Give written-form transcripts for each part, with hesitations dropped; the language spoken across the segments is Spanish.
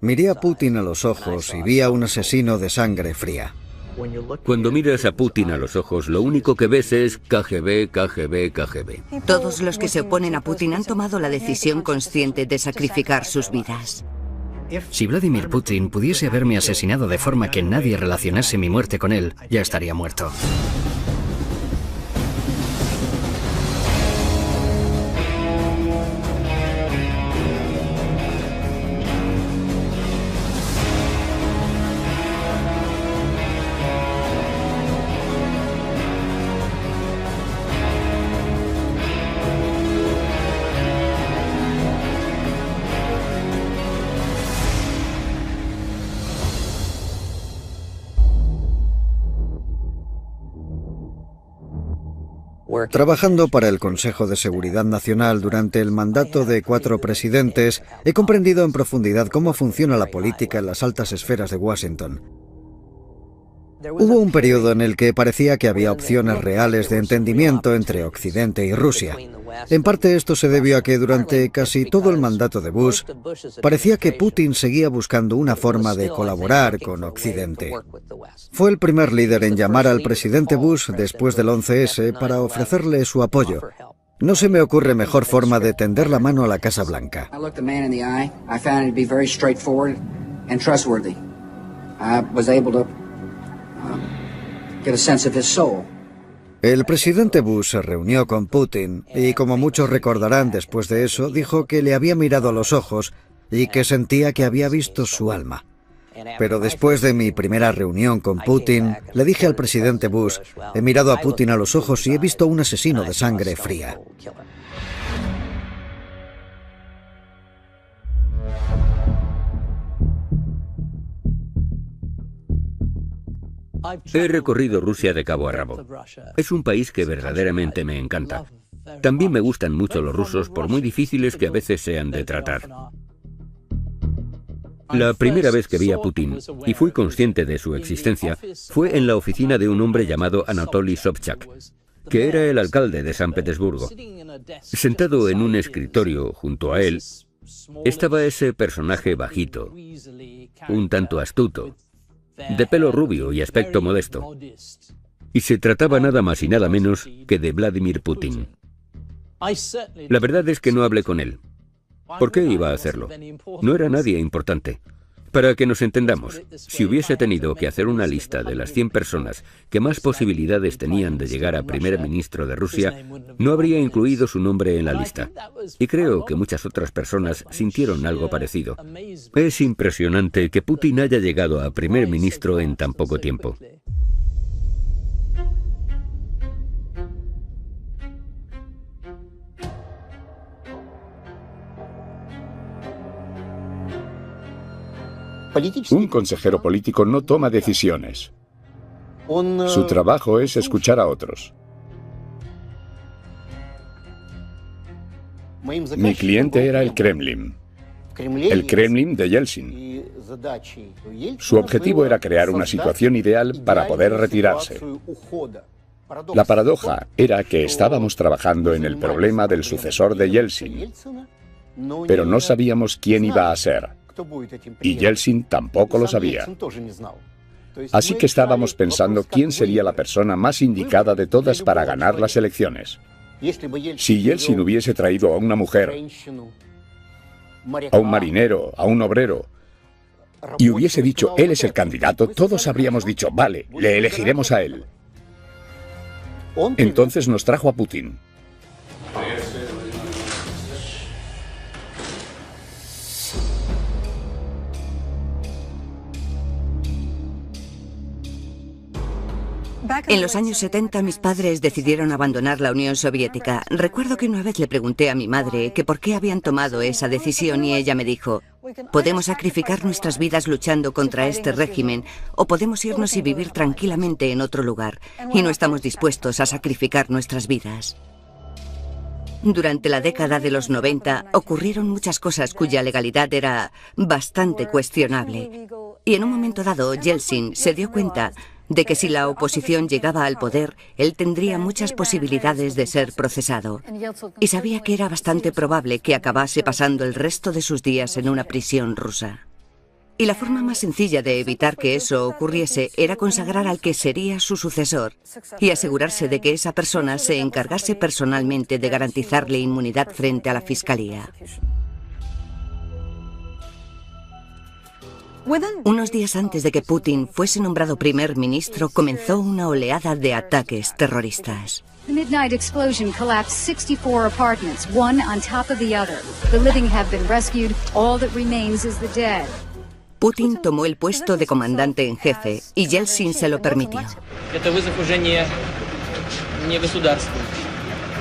Miré a Putin a los ojos y vi a un asesino de sangre fría. Cuando miras a Putin a los ojos, lo único que ves es KGB, KGB, KGB. Todos los que se oponen a Putin han tomado la decisión consciente de sacrificar sus vidas. Si Vladimir Putin pudiese haberme asesinado de forma que nadie relacionase mi muerte con él, ya estaría muerto. Trabajando para el Consejo de Seguridad Nacional durante el mandato de 4 presidentes, he comprendido en profundidad cómo funciona la política en las altas esferas de Washington. Hubo un periodo en el que parecía que había opciones reales de entendimiento entre Occidente y Rusia. En parte esto se debió a que durante casi todo el mandato de Bush, parecía que Putin seguía buscando una forma de colaborar con Occidente. Fue el primer líder en llamar al presidente Bush después del 11S para ofrecerle su apoyo. No se me ocurre mejor forma de tender la mano a la Casa Blanca. El presidente Bush se reunió con Putin y, como muchos recordarán después de eso, dijo que le había mirado a los ojos y que sentía que había visto su alma. Pero después de mi primera reunión con Putin, le dije al presidente Bush, he mirado a Putin a los ojos y he visto a un asesino de sangre fría. He recorrido Rusia de cabo a rabo. Es un país que verdaderamente me encanta. También me gustan mucho los rusos, por muy difíciles que a veces sean de tratar. La primera vez que vi a Putin, y fui consciente de su existencia, fue en la oficina de un hombre llamado Anatoly Sobchak, que era el alcalde de San Petersburgo. Sentado en un escritorio junto a él, estaba ese personaje bajito, un tanto astuto, de pelo rubio y aspecto modesto. Y se trataba nada más y nada menos que de Vladimir Putin. La verdad es que no hablé con él. ¿Por qué iba a hacerlo? No era nadie importante. Para que nos entendamos, si hubiese tenido que hacer una lista de las 100 personas que más posibilidades tenían de llegar a primer ministro de Rusia, no habría incluido su nombre en la lista. Y creo que muchas otras personas sintieron algo parecido. Es impresionante que Putin haya llegado a primer ministro en tan poco tiempo. Un consejero político no toma decisiones. Su trabajo es escuchar a otros. Mi cliente era el Kremlin de Yeltsin. Su objetivo era crear una situación ideal para poder retirarse. La paradoja era que estábamos trabajando en el problema del sucesor de Yeltsin, pero no sabíamos quién iba a ser. Y Yeltsin tampoco lo sabía. Así que estábamos pensando quién sería la persona más indicada de todas para ganar las elecciones. Si Yeltsin hubiese traído a una mujer, a un marinero, a un obrero, y hubiese dicho, él es el candidato, todos habríamos dicho, vale, le elegiremos a él. Entonces nos trajo a Putin. En los años 70 mis padres decidieron abandonar la Unión Soviética. Recuerdo que una vez le pregunté a mi madre que por qué habían tomado esa decisión y ella me dijo, podemos sacrificar nuestras vidas luchando contra este régimen o podemos irnos y vivir tranquilamente en otro lugar y no estamos dispuestos a sacrificar nuestras vidas. Durante la década de los 90 ocurrieron muchas cosas cuya legalidad era bastante cuestionable. Y en un momento dado, Yeltsin se dio cuenta de que si la oposición llegaba al poder, él tendría muchas posibilidades de ser procesado. Y sabía que era bastante probable que acabase pasando el resto de sus días en una prisión rusa. Y la forma más sencilla de evitar que eso ocurriese era consagrar al que sería su sucesor y asegurarse de que esa persona se encargase personalmente de garantizarle inmunidad frente a la fiscalía. Unos días antes de que Putin fuese nombrado primer ministro, comenzó una oleada de ataques terroristas. The midnight explosion collapsed 64 apartments, one on top of the other. The living have been rescued. All that remains is the dead. Putin tomó el puesto de comandante en jefe y Yeltsin se lo permitió. Это вызов уже не государству,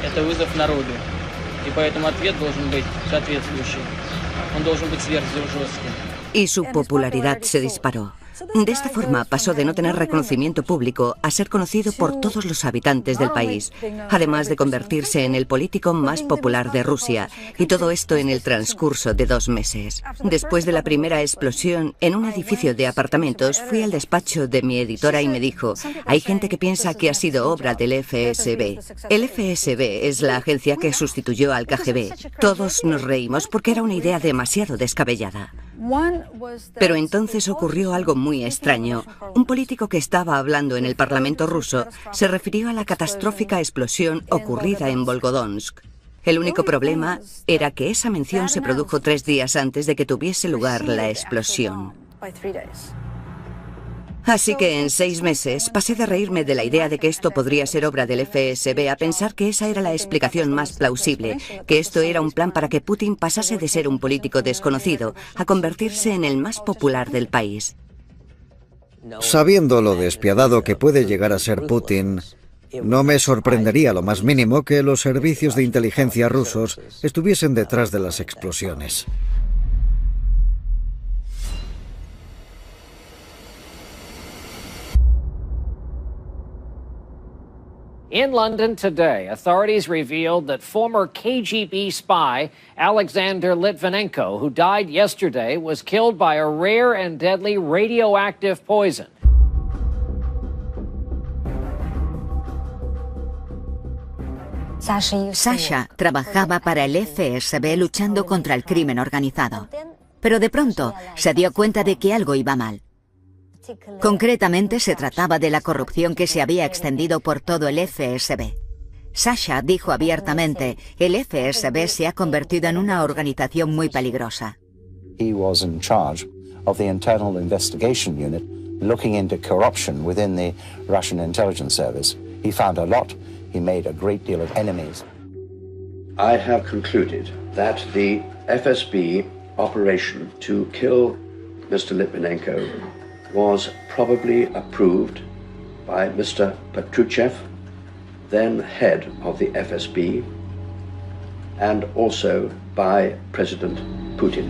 это вызов народу. И поэтому ответ должен быть соответствующий. Он должен быть сверхжестким. Y su popularidad se disparó. De esta forma pasó de no tener reconocimiento público a ser conocido por todos los habitantes del país, además de convertirse en el político más popular de Rusia, y todo esto en el transcurso de 2 meses. Después de la primera explosión en un edificio de apartamentos, fui al despacho de mi editora y me dijo: hay gente que piensa que ha sido obra del FSB. El FSB es la agencia que sustituyó al KGB. Todos nos reímos porque era una idea demasiado descabellada. Pero entonces ocurrió algo muy extraño. Un político que estaba hablando en el Parlamento ruso se refirió a la catastrófica explosión ocurrida en Volgodonsk. El único problema era que esa mención se produjo 3 días antes de que tuviese lugar la explosión. Así que en 6 meses pasé de reírme de la idea de que esto podría ser obra del FSB a pensar que esa era la explicación más plausible, que esto era un plan para que Putin pasase de ser un político desconocido a convertirse en el más popular del país. Sabiendo lo despiadado que puede llegar a ser Putin, no me sorprendería lo más mínimo que los servicios de inteligencia rusos estuviesen detrás de las explosiones. In London today, authorities revealed that former KGB spy Alexander Litvinenko, who died yesterday, was killed by a rare and deadly radioactive poison. Sasha trabajaba para el FSB luchando contra el crimen organizado, pero de pronto se dio cuenta de que algo iba mal. Concretamente se trataba de la corrupción que se había extendido por todo el FSB. Sasha dijo abiertamente: el FSB se ha convertido en una organización muy peligrosa. He was in charge of the internal investigation unit looking into corruption within the Russian intelligence service. He found a lot. He made a great deal of enemies. I have concluded that the FSB operation to kill Mr. Litvinenko was probably approved by Mr. Patrushev, then head of the FSB, and also by President Putin.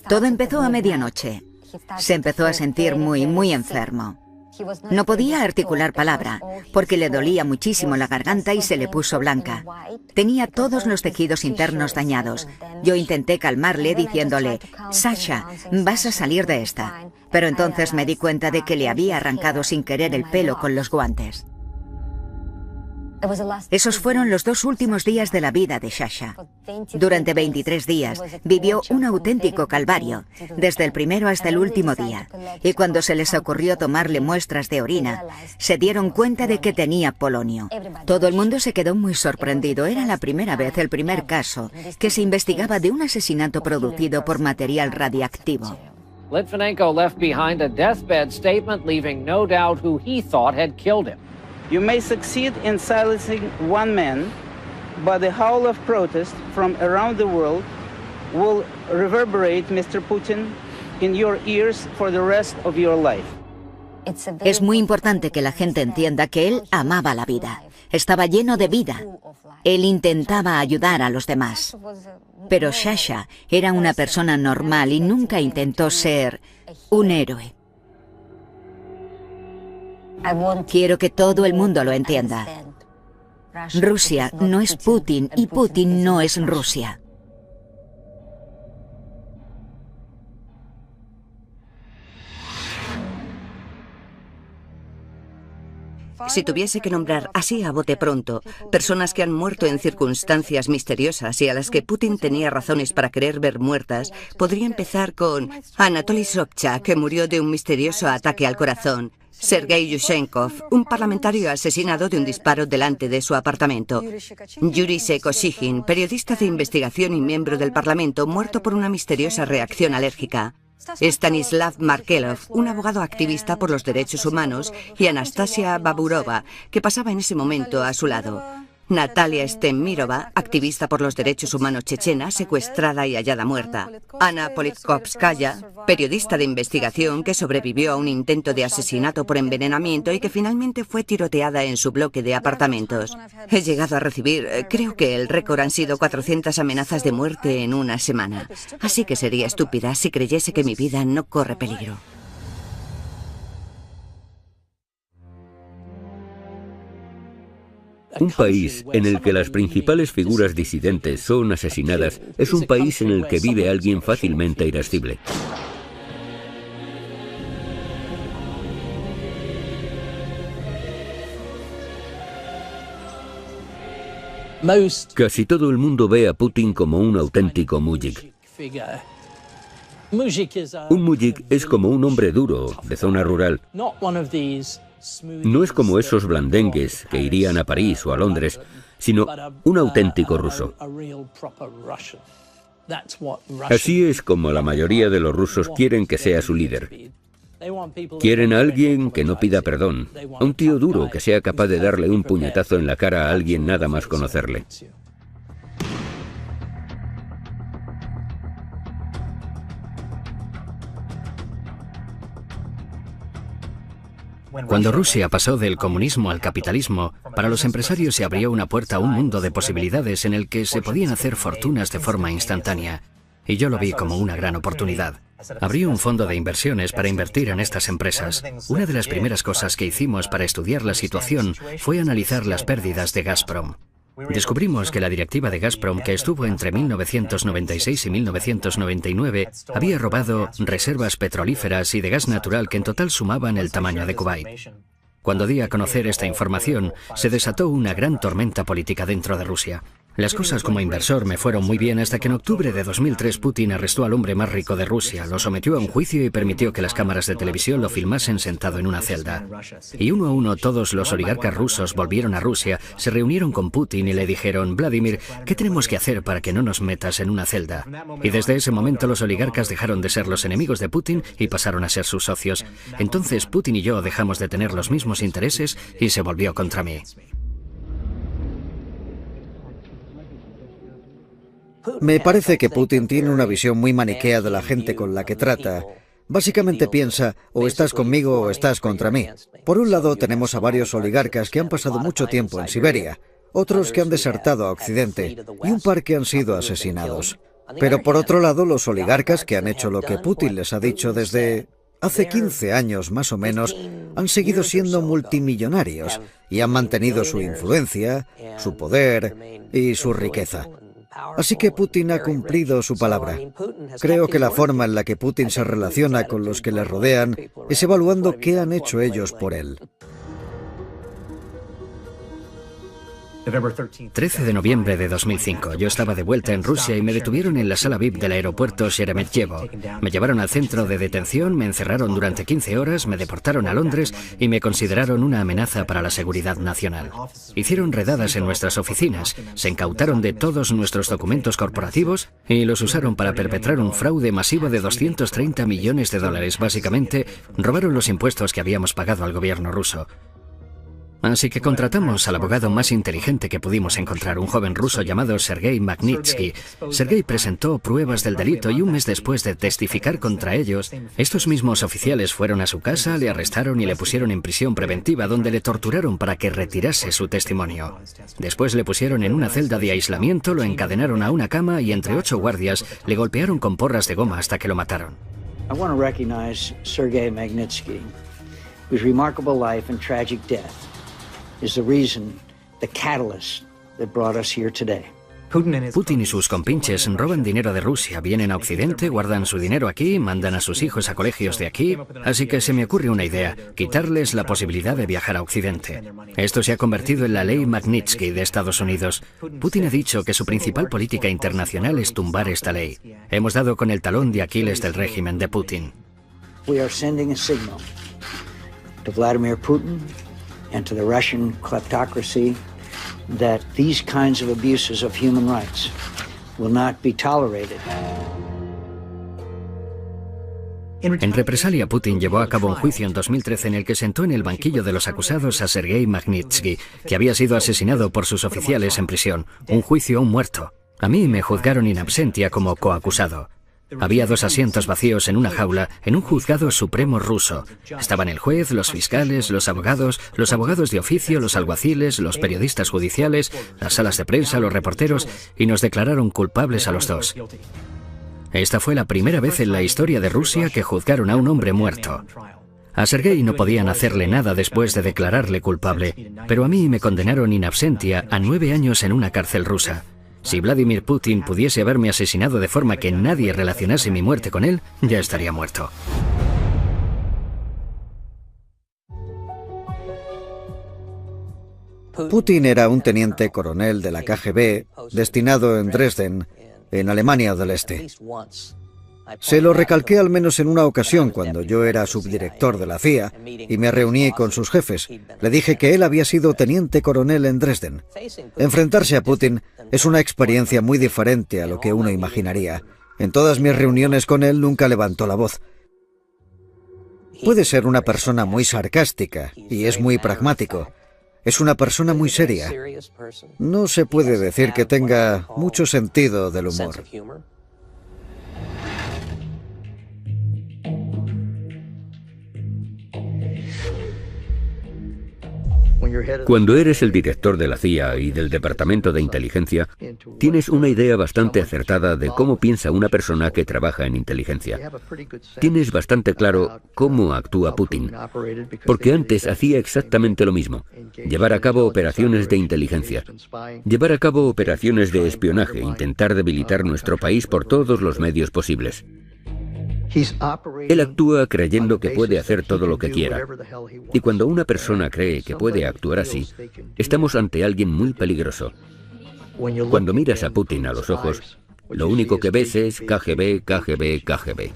Todo empezó a medianoche. Se empezó a sentir muy enfermo. No podía articular palabra, porque le dolía muchísimo la garganta y se le puso blanca. Tenía todos los tejidos internos dañados. Yo intenté calmarle diciéndole: Sasha, vas a salir de esta. Pero entonces me di cuenta de que le había arrancado sin querer el pelo con los guantes. Esos fueron los 2 últimos días de la vida de Sasha. Durante 23 días vivió un auténtico calvario, desde el primero hasta el último día. Y cuando se les ocurrió tomarle muestras de orina, se dieron cuenta de que tenía polonio. Todo el mundo se quedó muy sorprendido. Era la primera vez, el primer caso, que se investigaba de un asesinato producido por material radiactivo. Litvinenko left behind a deathbed statement, leaving no doubt who he thought had killed him. You may succeed in silencing one man, but the howl of protest from around the world will reverberate, Mr. Putin, in your ears for the rest of your life. Es muy importante que la gente entienda que él amaba la vida. Estaba lleno de vida. Él intentaba ayudar a los demás. Pero Sasha era una persona normal y nunca intentó ser un héroe. Quiero que todo el mundo lo entienda. Rusia no es Putin y Putin no es Rusia. Si tuviese que nombrar así a bote pronto personas que han muerto en circunstancias misteriosas y a las que Putin tenía razones para querer ver muertas, podría empezar con Anatoly Sobchak, que murió de un misterioso ataque al corazón; Sergei Yushchenkov, un parlamentario asesinado de un disparo delante de su apartamento; Yuri Sekosygin, periodista de investigación y miembro del Parlamento, muerto por una misteriosa reacción alérgica; Stanislav Markelov, un abogado activista por los derechos humanos; y Anastasia Baburova, que pasaba en ese momento a su lado; Natalia Stemirova, activista por los derechos humanos chechena, secuestrada y hallada muerta; Ana Politkovskaya, periodista de investigación que sobrevivió a un intento de asesinato por envenenamiento y que finalmente fue tiroteada en su bloque de apartamentos. He llegado a recibir, creo que el récord han sido 400 amenazas de muerte en una semana. Así que sería estúpida si creyese que mi vida no corre peligro. Un país en el que las principales figuras disidentes son asesinadas es un país en el que vive alguien fácilmente irascible. Casi todo el mundo ve a Putin como un auténtico mujik. Un mujik es como un hombre duro, de zona rural. No es como esos blandengues que irían a París o a Londres, sino un auténtico ruso. Así es como la mayoría de los rusos quieren que sea su líder. Quieren a alguien que no pida perdón, a un tío duro que sea capaz de darle un puñetazo en la cara a alguien nada más conocerle. Cuando Rusia pasó del comunismo al capitalismo, para los empresarios se abrió una puerta a un mundo de posibilidades en el que se podían hacer fortunas de forma instantánea. Y yo lo vi como una gran oportunidad. Abrí un fondo de inversiones para invertir en estas empresas. Una de las primeras cosas que hicimos para estudiar la situación fue analizar las pérdidas de Gazprom. Descubrimos que la directiva de Gazprom, que estuvo entre 1996 y 1999, había robado reservas petrolíferas y de gas natural que en total sumaban el tamaño de Kuwait. Cuando di a conocer esta información, se desató una gran tormenta política dentro de Rusia. Las cosas como inversor me fueron muy bien hasta que en octubre de 2003 Putin arrestó al hombre más rico de Rusia, lo sometió a un juicio y permitió que las cámaras de televisión lo filmasen sentado en una celda. Y uno a uno todos los oligarcas rusos volvieron a Rusia, se reunieron con Putin y le dijeron: Vladimir, ¿qué tenemos que hacer para que no nos metas en una celda? Y desde ese momento los oligarcas dejaron de ser los enemigos de Putin y pasaron a ser sus socios. Entonces Putin y yo dejamos de tener los mismos intereses y se volvió contra mí. Me parece que Putin tiene una visión muy maniquea de la gente con la que trata. Básicamente piensa, o estás conmigo o estás contra mí. Por un lado tenemos a varios oligarcas que han pasado mucho tiempo en Siberia, otros que han desertado a Occidente y un par que han sido asesinados. Pero por otro lado, los oligarcas que han hecho lo que Putin les ha dicho desde hace 15 años más o menos, han seguido siendo multimillonarios y han mantenido su influencia, su poder y su riqueza. Así que Putin ha cumplido su palabra. Creo que la forma en la que Putin se relaciona con los que le rodean es evaluando qué han hecho ellos por él. 13 de noviembre de 2005. Yo estaba de vuelta en Rusia y me detuvieron en la sala VIP del aeropuerto Sheremetyevo. Me llevaron al centro de detención, me encerraron durante 15 horas, me deportaron a Londres y me consideraron una amenaza para la seguridad nacional. Hicieron redadas en nuestras oficinas, se incautaron de todos nuestros documentos corporativos y los usaron para perpetrar un fraude masivo de 230 millones de dólares. Básicamente, robaron los impuestos que habíamos pagado al gobierno ruso. Así que contratamos al abogado más inteligente que pudimos encontrar, un joven ruso llamado Sergei Magnitsky. Sergei presentó pruebas del delito y un mes después de testificar contra ellos, estos mismos oficiales fueron a su casa, le arrestaron y le pusieron en prisión preventiva, donde le torturaron para que retirase su testimonio. Después le pusieron en una celda de aislamiento, lo encadenaron a una cama y entre 8 guardias le golpearon con porras de goma hasta que lo mataron. I want to recognize Sergei Magnitsky, whose remarkable life and tragic death is the reason, the catalyst that brought us here today. Putin y sus compinches roban dinero de Rusia, vienen a Occidente, guardan su dinero aquí, mandan a sus hijos a colegios de aquí, así que se me ocurre una idea, quitarles la posibilidad de viajar a Occidente. Esto se ha convertido en la ley Magnitsky de Estados Unidos. Putin ha dicho que su principal política internacional es tumbar esta ley. Hemos dado con el talón de Aquiles del régimen de Putin. We are sending a signal to Vladimir Putin and to the Russian kleptocracy that these kinds of abuses of human rights will not be tolerated. En represalia, Putin llevó a cabo un juicio en 2013 en el que sentó en el banquillo de los acusados a Sergei Magnitsky, que había sido asesinado por sus oficiales en prisión. Un juicio a un muerto. A mí me juzgaron in absentia como coacusado. Había 2 asientos vacíos en una jaula en un juzgado supremo ruso. Estaban el juez, los fiscales, los abogados de oficio, los alguaciles, los periodistas judiciales, las salas de prensa, los reporteros, y nos declararon culpables a los 2. Esta fue la primera vez en la historia de Rusia que juzgaron a un hombre muerto. A Sergei no podían hacerle nada después de declararle culpable, pero a mí me condenaron in absentia a 9 años en una cárcel rusa. Si Vladimir Putin pudiese haberme asesinado de forma que nadie relacionase mi muerte con él, ya estaría muerto. Putin era un teniente coronel de la KGB destinado en Dresden, en Alemania del Este. Se lo recalqué al menos en una ocasión cuando yo era subdirector de la CIA y me reuní con sus jefes. Le dije que él había sido teniente coronel en Dresden. Enfrentarse a Putin es una experiencia muy diferente a lo que uno imaginaría. En todas mis reuniones con él nunca levantó la voz. Puede ser una persona muy sarcástica y es muy pragmático. Es una persona muy seria. No se puede decir que tenga mucho sentido del humor. Cuando eres el director de la CIA y del Departamento de Inteligencia, tienes una idea bastante acertada de cómo piensa una persona que trabaja en inteligencia. Tienes bastante claro cómo actúa Putin, porque antes hacía exactamente lo mismo: llevar a cabo operaciones de inteligencia, llevar a cabo operaciones de espionaje, intentar debilitar nuestro país por todos los medios posibles. Él actúa creyendo que puede hacer todo lo que quiera. Y cuando una persona cree que puede actuar así, estamos ante alguien muy peligroso. Cuando miras a Putin a los ojos, lo único que ves es KGB, KGB, KGB.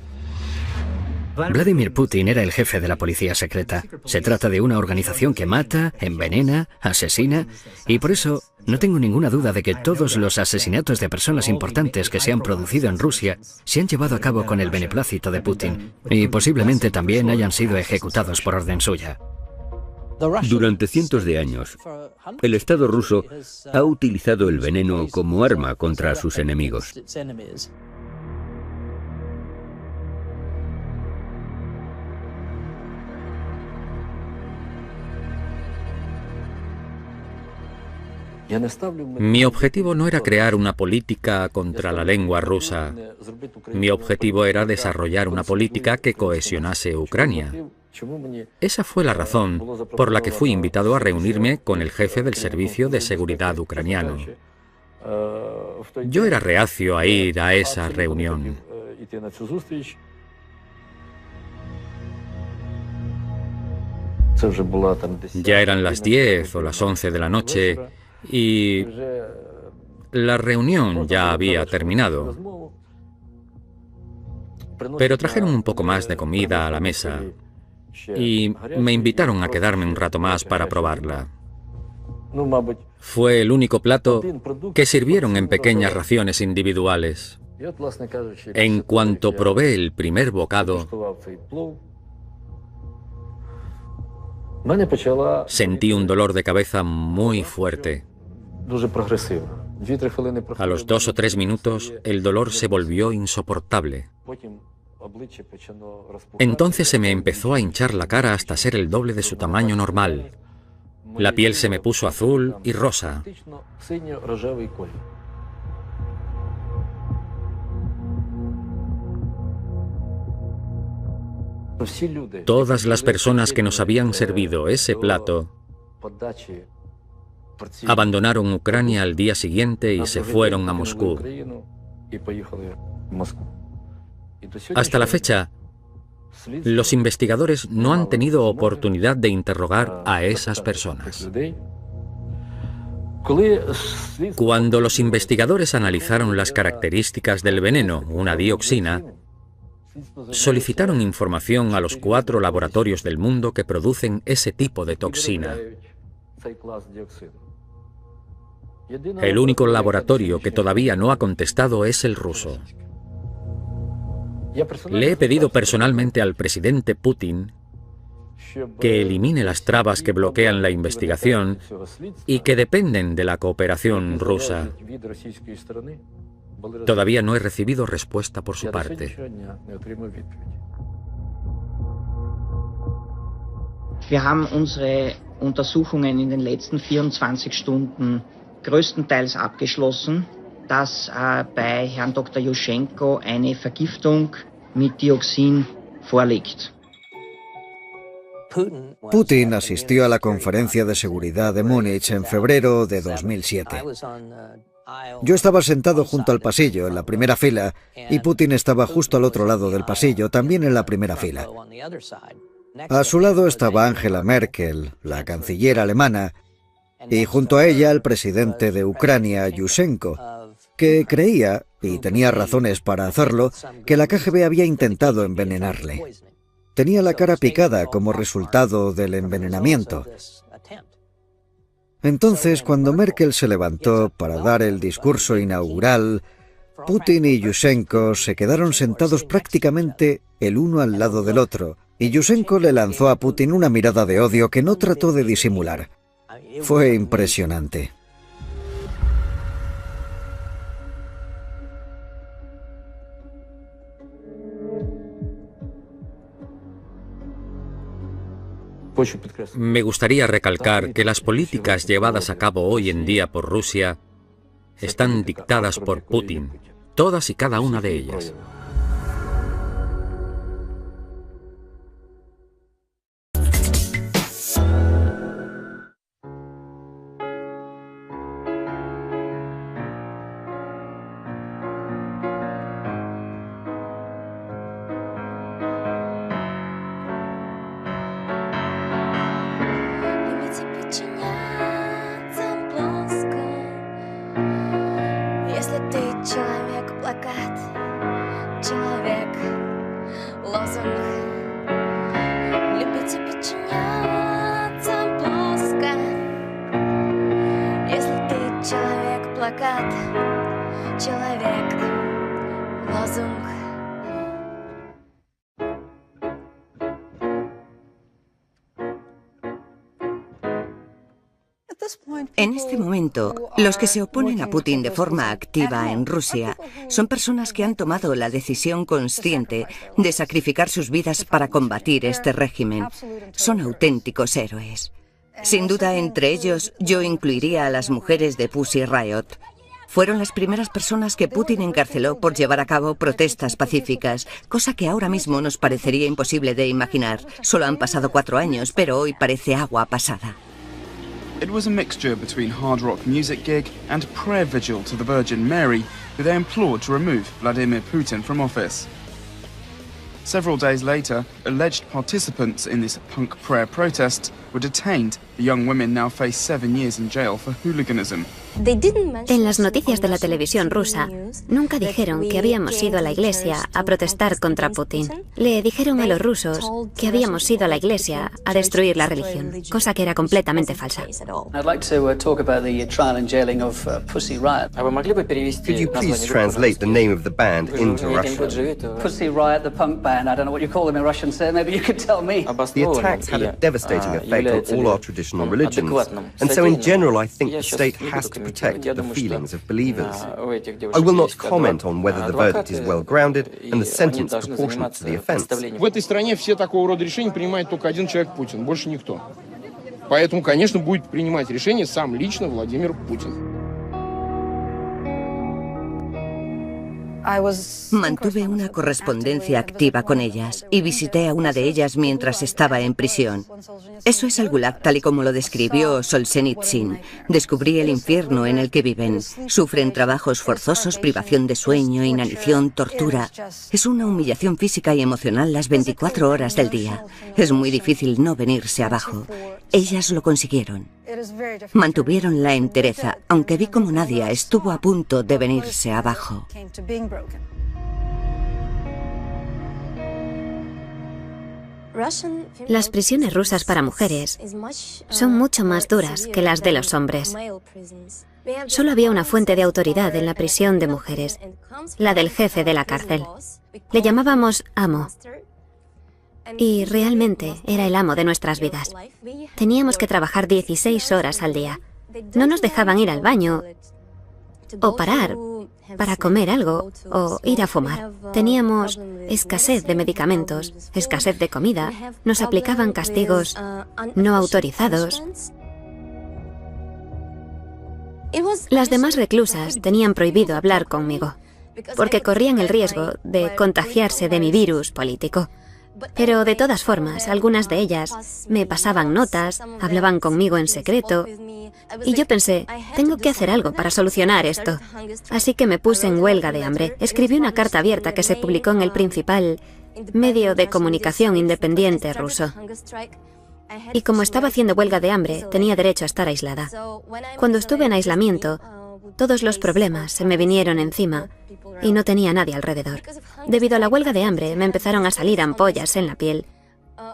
Vladimir Putin era el jefe de la policía secreta. Se trata de una organización que mata, envenena, asesina, y por eso no tengo ninguna duda de que todos los asesinatos de personas importantes que se han producido en Rusia se han llevado a cabo con el beneplácito de Putin, y posiblemente también hayan sido ejecutados por orden suya. Durante cientos de años, el Estado ruso ha utilizado el veneno como arma contra sus enemigos. Mi objetivo no era crear una política contra la lengua rusa. Mi objetivo era desarrollar una política que cohesionase Ucrania. Esa fue la razón por la que fui invitado a reunirme con el jefe del Servicio de Seguridad ucraniano. Yo era reacio a ir a esa reunión. Ya eran las 10 o las 11 de la noche y la reunión ya había terminado. Pero trajeron un poco más de comida a la mesa y me invitaron a quedarme un rato más para probarla. Fue el único plato que sirvieron en pequeñas raciones individuales. En cuanto probé el primer bocado, sentí un dolor de cabeza muy fuerte. A los 2 o 3 minutos, el dolor se volvió insoportable. Entonces se me empezó a hinchar la cara hasta ser el doble de su tamaño normal. La piel se me puso azul y rosa. Todas las personas que nos habían servido ese plato Abandonaron Ucrania al día siguiente y se fueron a Moscú. Hasta la fecha, los investigadores no han tenido oportunidad de interrogar a esas personas. Cuando los investigadores analizaron las características del veneno, una dioxina, solicitaron información a los 4 laboratorios del mundo que producen ese tipo de toxina. El único laboratorio que todavía no ha contestado es el ruso. Le he pedido personalmente al presidente Putin que elimine las trabas que bloquean la investigación y que dependen de la cooperación rusa. Todavía no he recibido respuesta por su parte. Wir haben unsere Untersuchungen in den letzten 24 Stunden größtenteils abgeschlossen, dass bei Herrn Dr. Juschenko eine Vergiftung mit Dioxin vorliegt. Putin asistió a la conferencia de seguridad de Múnich en febrero de 2007. Yo estaba sentado junto al pasillo, en la primera fila, y Putin estaba justo al otro lado del pasillo, también en la primera fila. A su lado estaba Angela Merkel, la canciller alemana, y junto a ella el presidente de Ucrania, Yushchenko, que creía, y tenía razones para hacerlo, que la KGB había intentado envenenarle. Tenía la cara picada como resultado del envenenamiento. Entonces, cuando Merkel se levantó para dar el discurso inaugural, Putin y Yushchenko se quedaron sentados prácticamente el uno al lado del otro, y Yushchenko le lanzó a Putin una mirada de odio que no trató de disimular. Fue impresionante. Me gustaría recalcar que las políticas llevadas a cabo hoy en día por Rusia están dictadas por Putin, todas y cada una de ellas. En este momento, los que se oponen a Putin de forma activa en Rusia son personas que han tomado la decisión consciente de sacrificar sus vidas para combatir este régimen. Son auténticos héroes. Sin duda, entre ellos, yo incluiría a las mujeres de Pussy Riot. Fueron las primeras personas que Putin encarceló por llevar a cabo protestas pacíficas, cosa que ahora mismo nos parecería imposible de imaginar. Solo han pasado 4 años, pero hoy parece agua pasada. It was a mixture between hard rock music gig and a prayer vigil to the Virgin Mary, who they implored to remove Vladimir Putin from office. Several days later, alleged participants in this punk prayer protest were detained. The young women now face 7 years in jail for hooliganism. En las noticias de la televisión rusa, nunca dijeron que habíamos ido a la iglesia a protestar contra Putin. Le dijeron a los rusos que habíamos ido a la iglesia a destruir la religión, cosa que era completamente falsa. Could you please translate the name of the band into Russian? Pussy Riot, the punk band. I don't know what you call them in Russian, sir. Maybe you could tell me. The attacks had a devastating effect on all our traditional religions, and so in general I think the state has to protect the feelings of believers. I will not comment on whether the verdict is well-grounded and the sentence proportionate to the offense. В этой стране все такого рода решения принимает только один человек, Путин, больше никто. Поэтому, конечно, будет принимать решение сам лично Владимир Путин. Mantuve una correspondencia activa con ellas y visité a una de ellas mientras estaba en prisión. Eso es el Gulag tal y como lo describió Solzhenitsyn. Descubrí el infierno en el que viven. Sufren trabajos forzosos, privación de sueño, inanición, tortura. Es una humillación física y emocional las 24 horas del día. Es muy difícil no venirse abajo. Ellas lo consiguieron. Mantuvieron la entereza, aunque vi como Nadia estuvo a punto de venirse abajo. Las prisiones rusas para mujeres son mucho más duras que las de los hombres. Solo había una fuente de autoridad en la prisión de mujeres, la del jefe de la cárcel. Le llamábamos amo. Y realmente era el amo de nuestras vidas. Teníamos que trabajar 16 horas al día. No nos dejaban ir al baño o parar para comer algo o ir a fumar. Teníamos escasez de medicamentos, escasez de comida. Nos aplicaban castigos no autorizados. Las demás reclusas tenían prohibido hablar conmigo, porque corrían el riesgo de contagiarse de mi virus político. Pero de todas formas, algunas de ellas me pasaban notas, hablaban conmigo en secreto, y yo pensé, tengo que hacer algo para solucionar esto. Así que me puse en huelga de hambre. Escribí una carta abierta que se publicó en el principal medio de comunicación independiente ruso. Y como estaba haciendo huelga de hambre, tenía derecho a estar aislada. Cuando estuve en aislamiento, todos los problemas se me vinieron encima y no tenía nadie alrededor. Debido a la huelga de hambre, me empezaron a salir ampollas en la piel,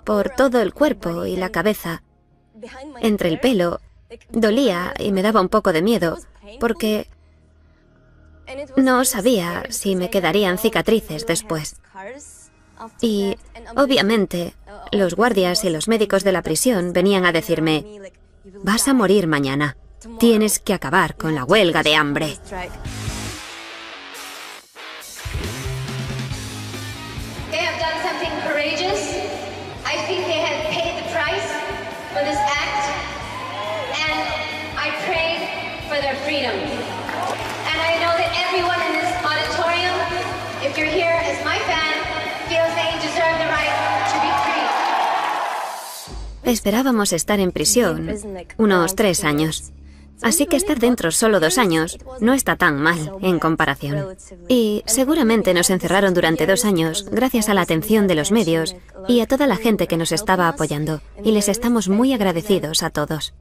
por todo el cuerpo y la cabeza, entre el pelo. Dolía y me daba un poco de miedo, porque no sabía si me quedarían cicatrices después. Y, obviamente, los guardias y los médicos de la prisión venían a decirme, vas a morir mañana, tienes que acabar con la huelga de hambre. Esperábamos estar en prisión unos 3 años. Así que estar dentro solo 2 años no está tan mal en comparación. Y seguramente nos encerraron durante 2 años gracias a la atención de los medios y a toda la gente que nos estaba apoyando. Y les estamos muy agradecidos a todos.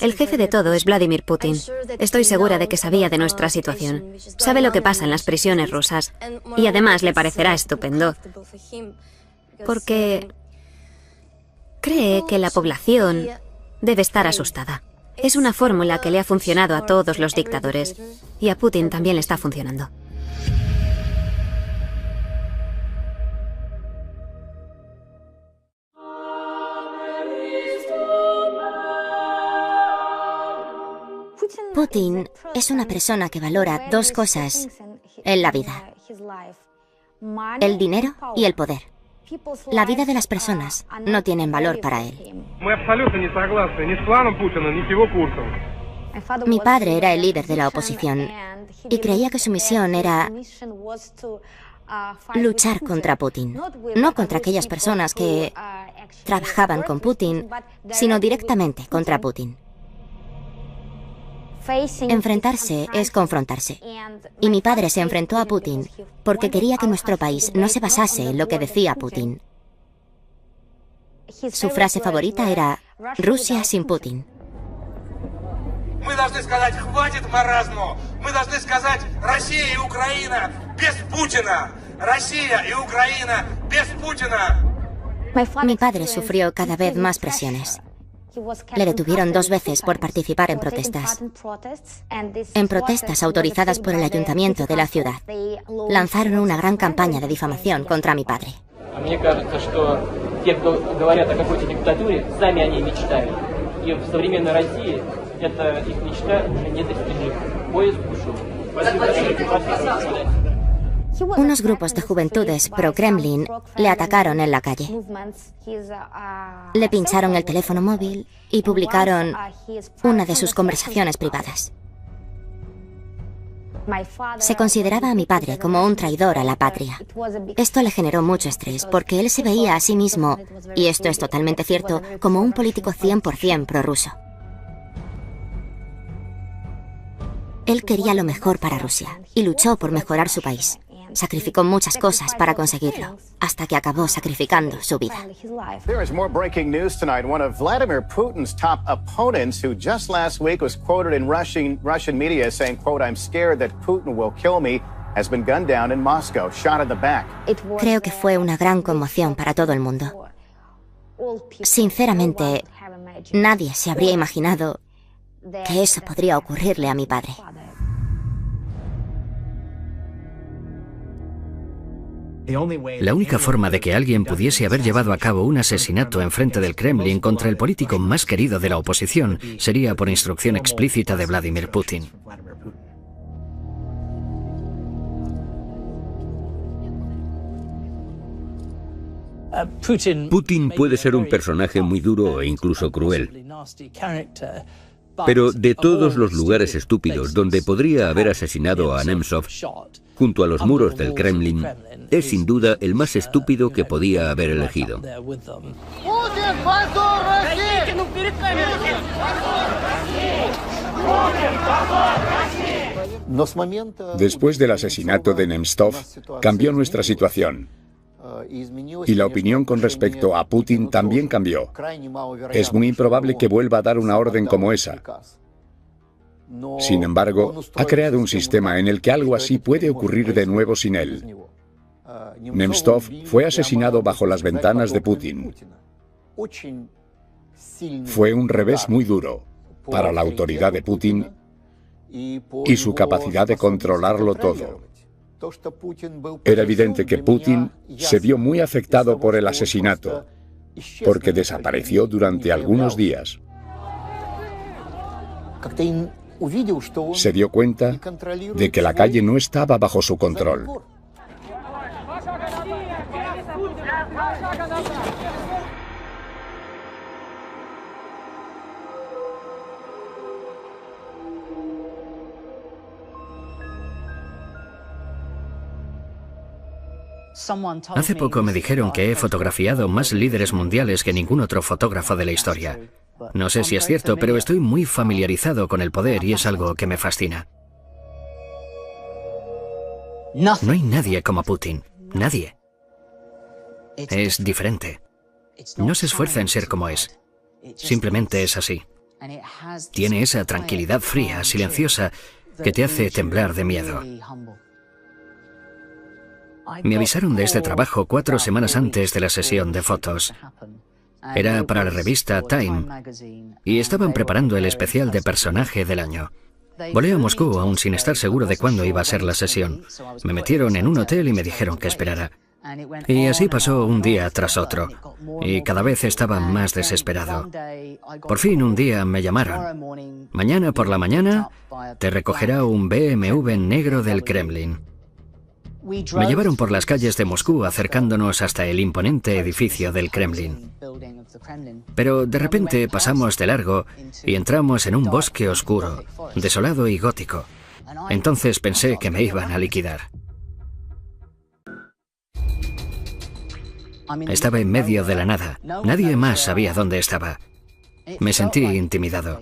El jefe de todo es Vladimir Putin. Estoy segura de que sabía de nuestra situación. Sabe lo que pasa en las prisiones rusas. Y además le parecerá estupendo. Porque cree que la población debe estar asustada. Es una fórmula que le ha funcionado a todos los dictadores. Y a Putin también le está funcionando. Putin es una persona que valora 2 cosas en la vida: el dinero y el poder. La vida de las personas no tienen valor para él. Mi padre era el líder de la oposición y creía que su misión era luchar contra Putin. No contra aquellas personas que trabajaban con Putin, sino directamente contra Putin. Enfrentarse es confrontarse. Y mi padre se enfrentó a Putin porque quería que nuestro país no se basase en lo que decía Putin. Su frase favorita era Rusia sin Putin. Мы должны сказать, хватит маразму. Мы должны сказать, Россия и Украина без Путина. Россия y Ucrania без Putina. Mi padre sufrió cada vez más presiones. Le detuvieron 2 veces por participar en protestas. En protestas autorizadas por el ayuntamiento de la ciudad. Lanzaron una gran campaña de difamación contra mi padre. Мне кажется, что те, кто говорят о какой-то диктатуре, сами о ней мечтают. И в современной России эта их мечта уже недостижима. Поезд ушел. Unos grupos de juventudes pro-Kremlin le atacaron en la calle. Le pincharon el teléfono móvil y publicaron una de sus conversaciones privadas. Se consideraba a mi padre como un traidor a la patria. Esto le generó mucho estrés porque él se veía a sí mismo, y esto es totalmente cierto, como un político 100% prorruso. Él quería lo mejor para Rusia y luchó por mejorar su país. Sacrificó muchas cosas para conseguirlo, hasta que acabó sacrificando su vida. There is more breaking news tonight. One of Vladimir Putin's top opponents, who just last week was quoted in Russian media saying, quote, "I'm scared that Putin will kill me," has been gunned down in Moscow, shot in the back. Creo que fue una gran conmoción para todo el mundo. Sinceramente, nadie se habría imaginado que eso podría ocurrirle a mi padre. La única forma de que alguien pudiese haber llevado a cabo un asesinato enfrente del Kremlin contra el político más querido de la oposición sería por instrucción explícita de Vladimir Putin. Putin puede ser un personaje muy duro e incluso cruel. Pero de todos los lugares estúpidos donde podría haber asesinado a Nemtsov, junto a los muros del Kremlin, es sin duda el más estúpido que podía haber elegido. Después del asesinato de Nemtsov, cambió nuestra situación. Y la opinión con respecto a Putin también cambió. Es muy improbable que vuelva a dar una orden como esa. Sin embargo, ha creado un sistema en el que algo así puede ocurrir de nuevo sin él. Nemtsov fue asesinado bajo las ventanas de Putin. Fue un revés muy duro para la autoridad de Putin y su capacidad de controlarlo todo. Era evidente que Putin se vio muy afectado por el asesinato, porque desapareció durante algunos días. Se dio cuenta de que la calle no estaba bajo su control. Hace poco me dijeron que he fotografiado más líderes mundiales que ningún otro fotógrafo de la historia. No sé si es cierto, pero estoy muy familiarizado con el poder y es algo que me fascina. No hay nadie como Putin. Nadie. Es diferente. No se esfuerza en ser como es. Simplemente es así. Tiene esa tranquilidad fría, silenciosa, que te hace temblar de miedo. Me avisaron de este trabajo 4 semanas antes de la sesión de fotos. Era para la revista Time y estaban preparando el especial de personaje del año. Volé a Moscú aún sin estar seguro de cuándo iba a ser la sesión. Me metieron en un hotel y me dijeron que esperara. Y así pasó un día tras otro, y cada vez estaba más desesperado. Por fin un día me llamaron. Mañana por la mañana te recogerá un BMW negro del Kremlin. Me llevaron por las calles de Moscú acercándonos hasta el imponente edificio del Kremlin. Pero de repente pasamos de largo y entramos en un bosque oscuro, desolado y gótico. Entonces pensé que me iban a liquidar. Estaba en medio de la nada. Nadie más sabía dónde estaba. Me sentí intimidado.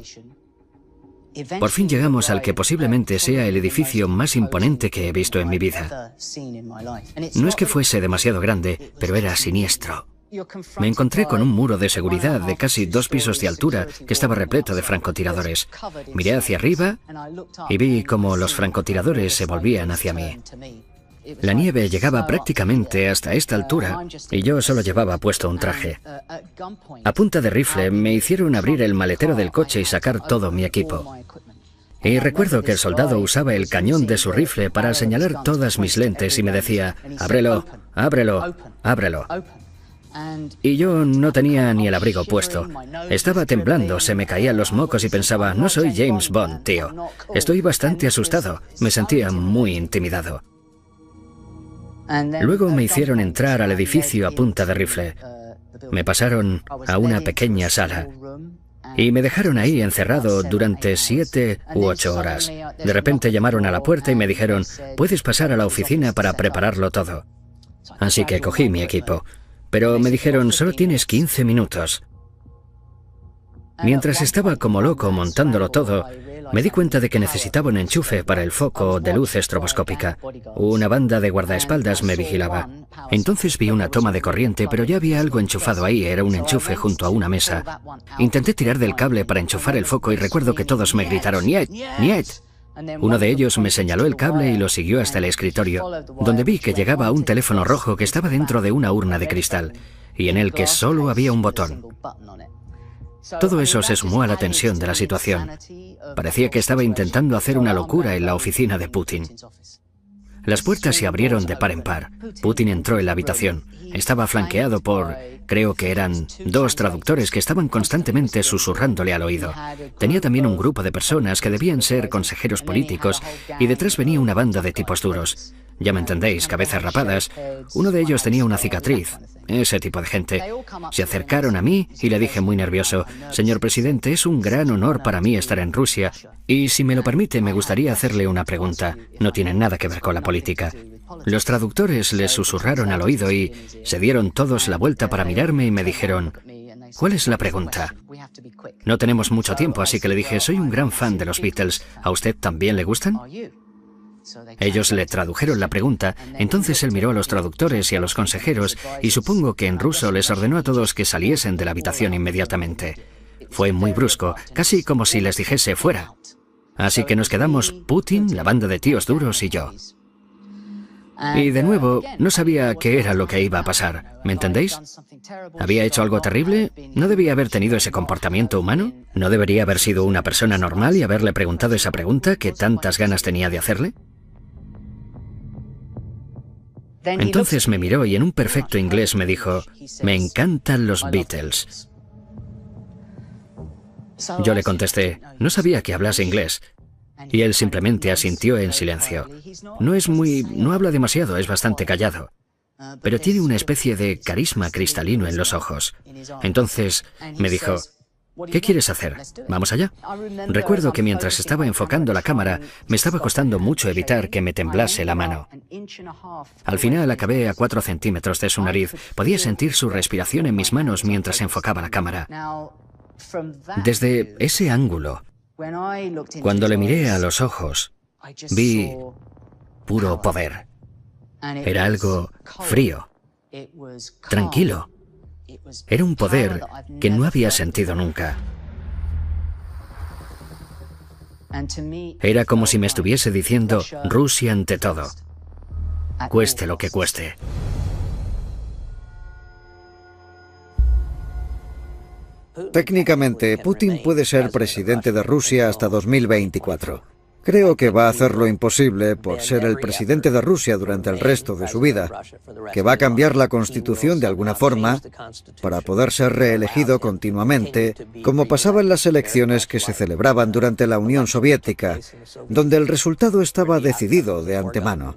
Por fin llegamos al que posiblemente sea el edificio más imponente que he visto en mi vida. No es que fuese demasiado grande, pero era siniestro. Me encontré con un muro de seguridad de casi 2 pisos de altura que estaba repleto de francotiradores. Miré hacia arriba y vi cómo los francotiradores se volvían hacia mí. La nieve llegaba prácticamente hasta esta altura y yo solo llevaba puesto un traje. A punta de rifle me hicieron abrir el maletero del coche y sacar todo mi equipo. Y recuerdo que el soldado usaba el cañón de su rifle para señalar todas mis lentes y me decía: «Ábrelo, ábrelo, ábrelo». Y yo no tenía ni el abrigo puesto. Estaba temblando, se me caían los mocos y pensaba: no soy James Bond, tío. Estoy bastante asustado. Me sentía muy intimidado. Luego me hicieron entrar al edificio a punta de rifle. Me pasaron a una pequeña sala Y me dejaron ahí encerrado durante 7 u 8 horas. De repente llamaron a la puerta y me dijeron, puedes pasar a la oficina para prepararlo todo. Así que cogí mi equipo. Pero me dijeron, solo tienes 15 minutos. Mientras estaba como loco montándolo todo, me di cuenta de que necesitaba un enchufe para el foco de luz estroboscópica. Una banda de guardaespaldas me vigilaba. Entonces vi una toma de corriente, pero ya había algo enchufado ahí, era un enchufe junto a una mesa. Intenté tirar del cable para enchufar el foco y recuerdo que todos me gritaron, ¡Niet! ¡Niet! Uno de ellos me señaló el cable y lo siguió hasta el escritorio, donde vi que llegaba a un teléfono rojo que estaba dentro de una urna de cristal, y en el que solo había un botón. Todo eso se sumó a la tensión de la situación. Parecía que estaba intentando hacer una locura en la oficina de Putin. Las puertas se abrieron de par en par. Putin entró en la habitación. Estaba flanqueado por, creo que eran 2 traductores que estaban constantemente susurrándole al oído. Tenía también un grupo de personas que debían ser consejeros políticos y detrás venía una banda de tipos duros. Ya me entendéis, cabezas rapadas. Uno de ellos tenía una cicatriz. Ese tipo de gente. Se acercaron a mí y le dije muy nervioso, señor presidente, es un gran honor para mí estar en Rusia y si me lo permite me gustaría hacerle una pregunta. No tiene nada que ver con la política. Los traductores les susurraron al oído y se dieron todos la vuelta para mirarme y me dijeron, ¿cuál es la pregunta? No tenemos mucho tiempo, así que le dije, soy un gran fan de los Beatles. ¿A usted también le gustan? Ellos le tradujeron la pregunta, entonces él miró a los traductores y a los consejeros y supongo que en ruso les ordenó a todos que saliesen de la habitación inmediatamente. Fue muy brusco, casi como si les dijese fuera. Así que nos quedamos Putin, la banda de tíos duros y yo. Y de nuevo, no sabía qué era lo que iba a pasar, ¿me entendéis? ¿Había hecho algo terrible? ¿No debía haber tenido ese comportamiento humano? ¿No debería haber sido una persona normal y haberle preguntado esa pregunta que tantas ganas tenía de hacerle? Entonces me miró y en un perfecto inglés me dijo, me encantan los Beatles. Yo le contesté, no sabía que hablase inglés. Y él simplemente asintió en silencio. No habla demasiado, es bastante callado. Pero tiene una especie de carisma cristalino en los ojos. Entonces me dijo, ¿qué quieres hacer? ¿Vamos allá? Recuerdo que mientras estaba enfocando la cámara, me estaba costando mucho evitar que me temblase la mano. Al final acabé a 4 centímetros de su nariz. Podía sentir su respiración en mis manos mientras enfocaba la cámara. Desde ese ángulo, cuando le miré a los ojos, vi puro poder. Era algo frío, tranquilo. Era un poder que no había sentido nunca. Era como si me estuviese diciendo, Rusia ante todo, cueste lo que cueste. Técnicamente, Putin puede ser presidente de Rusia hasta 2024. Creo que va a hacer lo imposible por ser el presidente de Rusia durante el resto de su vida, que va a cambiar la Constitución de alguna forma para poder ser reelegido continuamente, como pasaba en las elecciones que se celebraban durante la Unión Soviética, donde el resultado estaba decidido de antemano.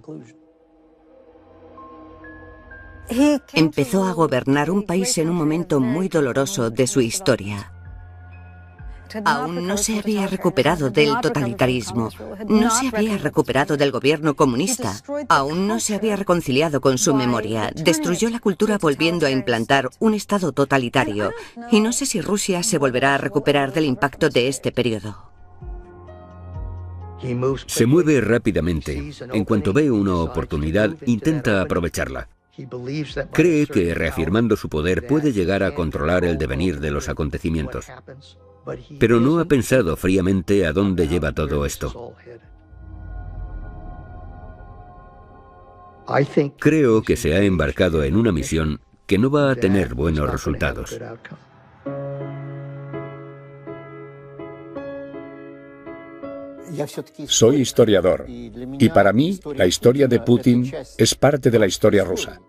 Empezó a gobernar un país en un momento muy doloroso de su historia. Aún no se había recuperado del totalitarismo, no se había recuperado del gobierno comunista, aún no se había reconciliado con su memoria, destruyó la cultura volviendo a implantar un estado totalitario, y no sé si Rusia se volverá a recuperar del impacto de este periodo. Se mueve rápidamente. En cuanto ve una oportunidad, intenta aprovecharla. Cree que, reafirmando su poder, puede llegar a controlar el devenir de los acontecimientos. Pero no ha pensado fríamente a dónde lleva todo esto. Creo que se ha embarcado en una misión que no va a tener buenos resultados. Soy historiador, y para mí la historia de Putin es parte de la historia rusa.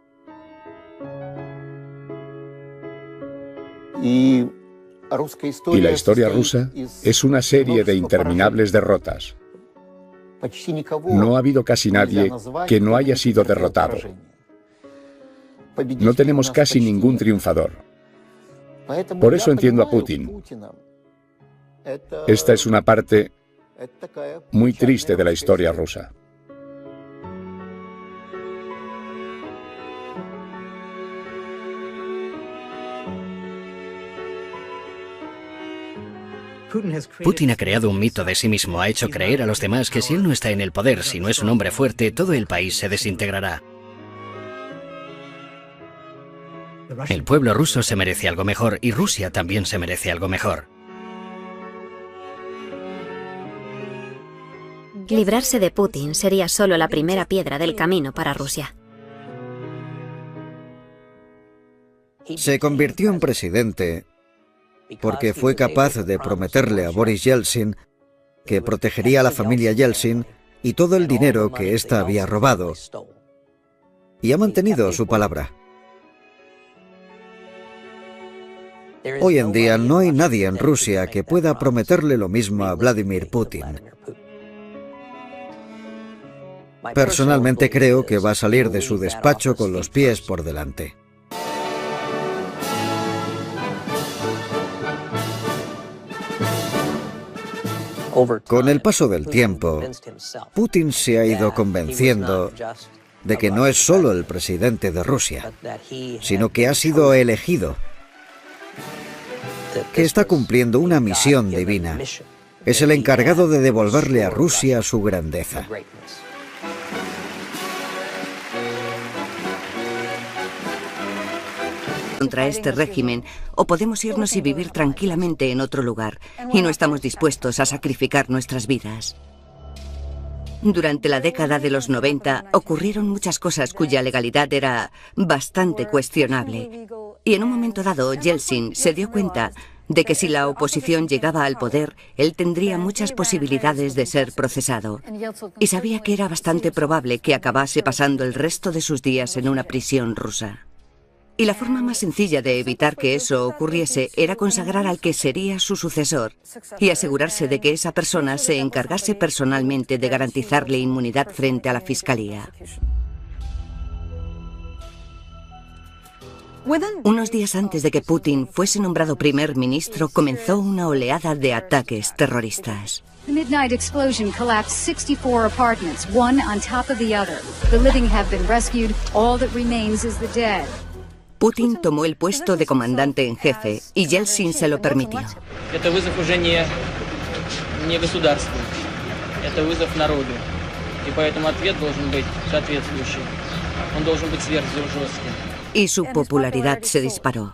Y la historia rusa es una serie de interminables derrotas. No ha habido casi nadie que no haya sido derrotado. No tenemos casi ningún triunfador. Por eso entiendo a Putin. Esta es una parte muy triste de la historia rusa. Putin ha creado un mito de sí mismo, ha hecho creer a los demás que si él no está en el poder, si no es un hombre fuerte, todo el país se desintegrará. El pueblo ruso se merece algo mejor y Rusia también se merece algo mejor. Librarse de Putin sería solo la primera piedra del camino para Rusia. Se convirtió en presidente porque fue capaz de prometerle a Boris Yeltsin que protegería a la familia Yeltsin y todo el dinero que ésta había robado. Y ha mantenido su palabra. Hoy en día no hay nadie en Rusia que pueda prometerle lo mismo a Vladimir Putin. Personalmente creo que va a salir de su despacho con los pies por delante. Con el paso del tiempo, Putin se ha ido convenciendo de que no es solo el presidente de Rusia, sino que ha sido elegido, que está cumpliendo una misión divina. Es el encargado de devolverle a Rusia su grandeza. Contra este régimen, o podemos irnos y vivir tranquilamente en otro lugar, y no estamos dispuestos a sacrificar nuestras vidas. Durante la década de los 90 ocurrieron muchas cosas cuya legalidad era bastante cuestionable. Y en un momento dado, Yeltsin se dio cuenta de que si la oposición llegaba al poder, él tendría muchas posibilidades de ser procesado. Y sabía que era bastante probable que acabase pasando el resto de sus días en una prisión rusa. Y la forma más sencilla de evitar que eso ocurriese era consagrar al que sería su sucesor y asegurarse de que esa persona se encargase personalmente de garantizarle inmunidad frente a la fiscalía. Unos días antes de que Putin fuese nombrado primer ministro, comenzó una oleada de ataques terroristas. The midnight explosion collapsed 64 apartments, one on top of the other. The living have been rescued. All that remains is the dead. Putin tomó el puesto de comandante en jefe y Yeltsin se lo permitió. Это вызов уже не государству, это вызов народу. И поэтому ответ должен быть соответствующий. Он должен быть сверхжестким. Y su popularidad se disparó.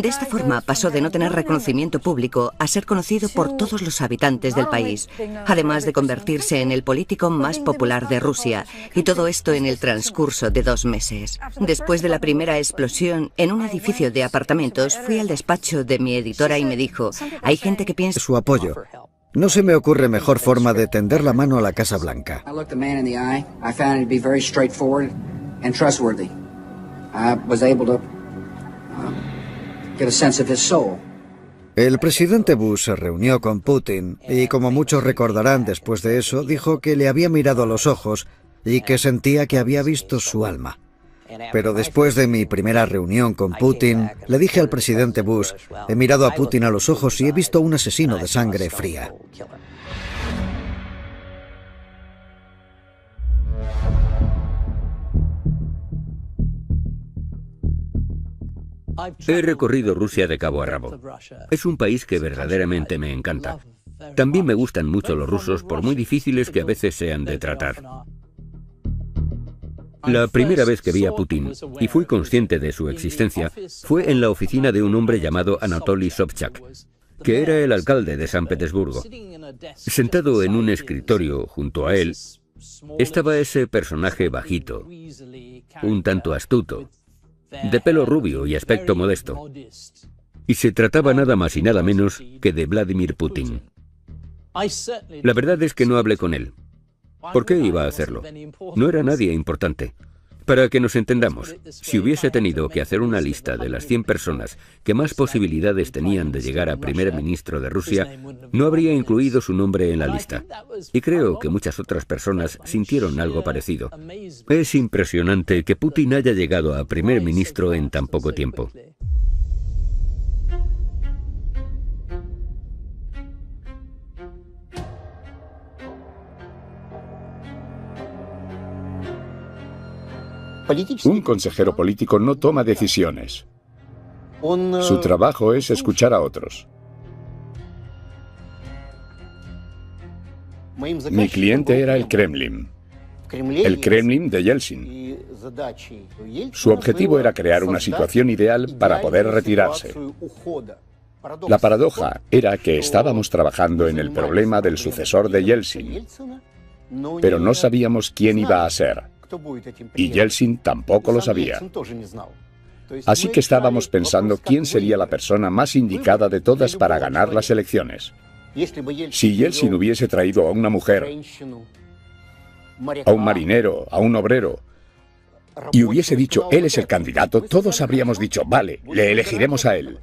De esta forma pasó de no tener reconocimiento público a ser conocido por todos los habitantes del país, además de convertirse en el político más popular de Rusia, y todo esto en el transcurso de 2 meses. Después de la primera explosión en un edificio de apartamentos, fui al despacho de mi editora y me dijo, hay gente que piensa... Su apoyo. No se me ocurre mejor forma de tender la mano a la Casa Blanca. El presidente Bush se reunió con Putin y, como muchos recordarán después de eso, dijo que le había mirado a los ojos y que sentía que había visto su alma. Pero después de mi primera reunión con Putin, le dije al presidente Bush, he mirado a Putin a los ojos y he visto un asesino de sangre fría. He recorrido Rusia de cabo a rabo. Es un país que verdaderamente me encanta. También me gustan mucho los rusos, por muy difíciles que a veces sean de tratar. La primera vez que vi a Putin, y fui consciente de su existencia, fue en la oficina de un hombre llamado Anatoly Sobchak, que era el alcalde de San Petersburgo. Sentado en un escritorio junto a él, estaba ese personaje bajito, un tanto astuto, de pelo rubio y aspecto modesto. Y se trataba nada más y nada menos que de Vladimir Putin. La verdad es que no hablé con él. ¿Por qué iba a hacerlo? No era nadie importante. Para que nos entendamos, si hubiese tenido que hacer una lista de las 100 personas que más posibilidades tenían de llegar a primer ministro de Rusia, no habría incluido su nombre en la lista. Y creo que muchas otras personas sintieron algo parecido. Es impresionante que Putin haya llegado a primer ministro en tan poco tiempo. Un consejero político no toma decisiones. Su trabajo es escuchar a otros. Mi cliente era el Kremlin de Yeltsin. Su objetivo era crear una situación ideal para poder retirarse. La paradoja era que estábamos trabajando en el problema del sucesor de Yeltsin, pero no sabíamos quién iba a ser, y Yeltsin tampoco lo sabía. Así que estábamos pensando quién sería la persona más indicada de todas para ganar las elecciones. Si Yeltsin hubiese traído a una mujer, a un marinero, a un obrero, y hubiese dicho, él es el candidato, todos habríamos dicho, vale, le elegiremos a él.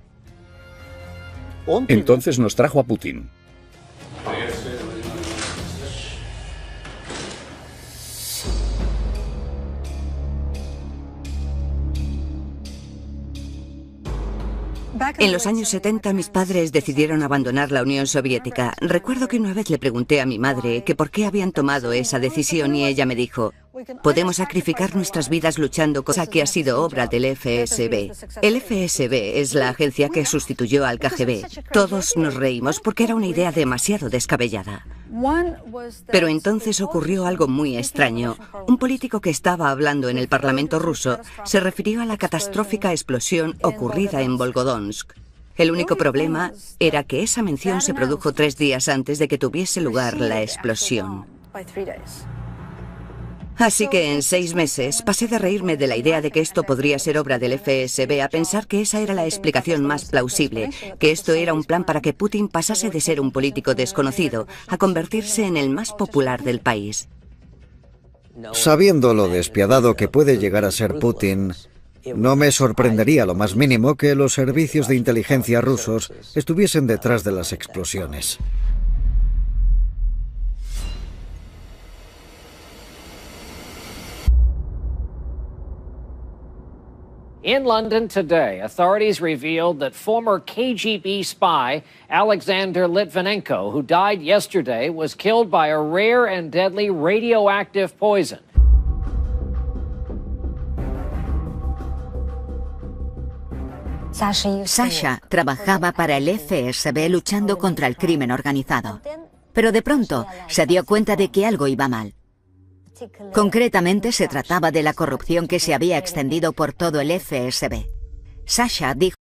Entonces nos trajo a Putin. En los años 70 mis padres decidieron abandonar la Unión Soviética. Recuerdo que una vez le pregunté a mi madre que por qué habían tomado esa decisión y ella me dijo, podemos sacrificar nuestras vidas luchando, cosa que ha sido obra del FSB. El FSB es la agencia que sustituyó al KGB. Todos nos reímos porque era una idea demasiado descabellada. Pero entonces ocurrió algo muy extraño. Un político que estaba hablando en el Parlamento ruso se refirió a la catastrófica explosión ocurrida en Volgodonsk. El único problema era que esa mención se produjo 3 días antes de que tuviese lugar la explosión. Así que en 6 meses pasé de reírme de la idea de que esto podría ser obra del FSB a pensar que esa era la explicación más plausible, que esto era un plan para que Putin pasase de ser un político desconocido a convertirse en el más popular del país. Sabiendo lo despiadado que puede llegar a ser Putin, no me sorprendería lo más mínimo que los servicios de inteligencia rusos estuviesen detrás de las explosiones. In London today, authorities revealed that former KGB spy Alexander Litvinenko, who died yesterday, was killed by a rare and deadly radioactive poison. Sasha trabajaba para el FSB luchando contra el crimen organizado, pero de pronto se dio cuenta de que algo iba mal. Concretamente se trataba de la corrupción que se había extendido por todo el FSB. Sasha dijo: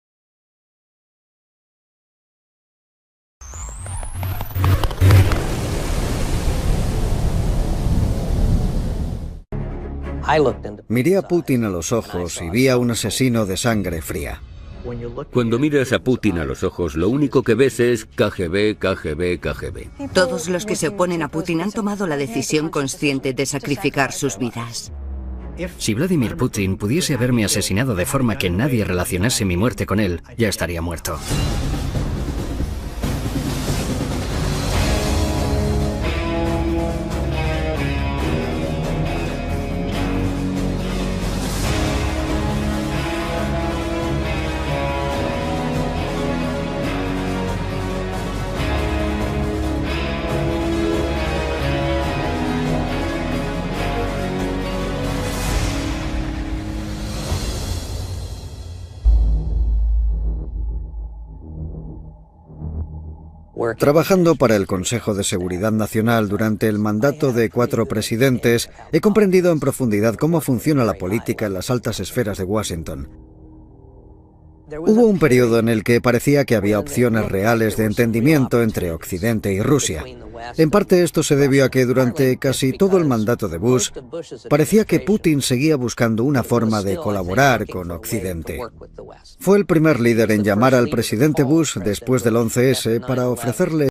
Miré a Putin a los ojos y vi a un asesino de sangre fría. Cuando miras a Putin a los ojos, lo único que ves es KGB, KGB, KGB. Todos los que se oponen a Putin han tomado la decisión consciente de sacrificar sus vidas. Si Vladimir Putin pudiese haberme asesinado de forma que nadie relacionase mi muerte con él, ya estaría muerto. Trabajando para el Consejo de Seguridad Nacional durante el mandato de 4 presidentes, he comprendido en profundidad cómo funciona la política en las altas esferas de Washington. Hubo un periodo en el que parecía que había opciones reales de entendimiento entre Occidente y Rusia. En parte esto se debió a que durante casi todo el mandato de Bush parecía que Putin seguía buscando una forma de colaborar con Occidente. Fue el primer líder en llamar al presidente Bush después del 11S para ofrecerle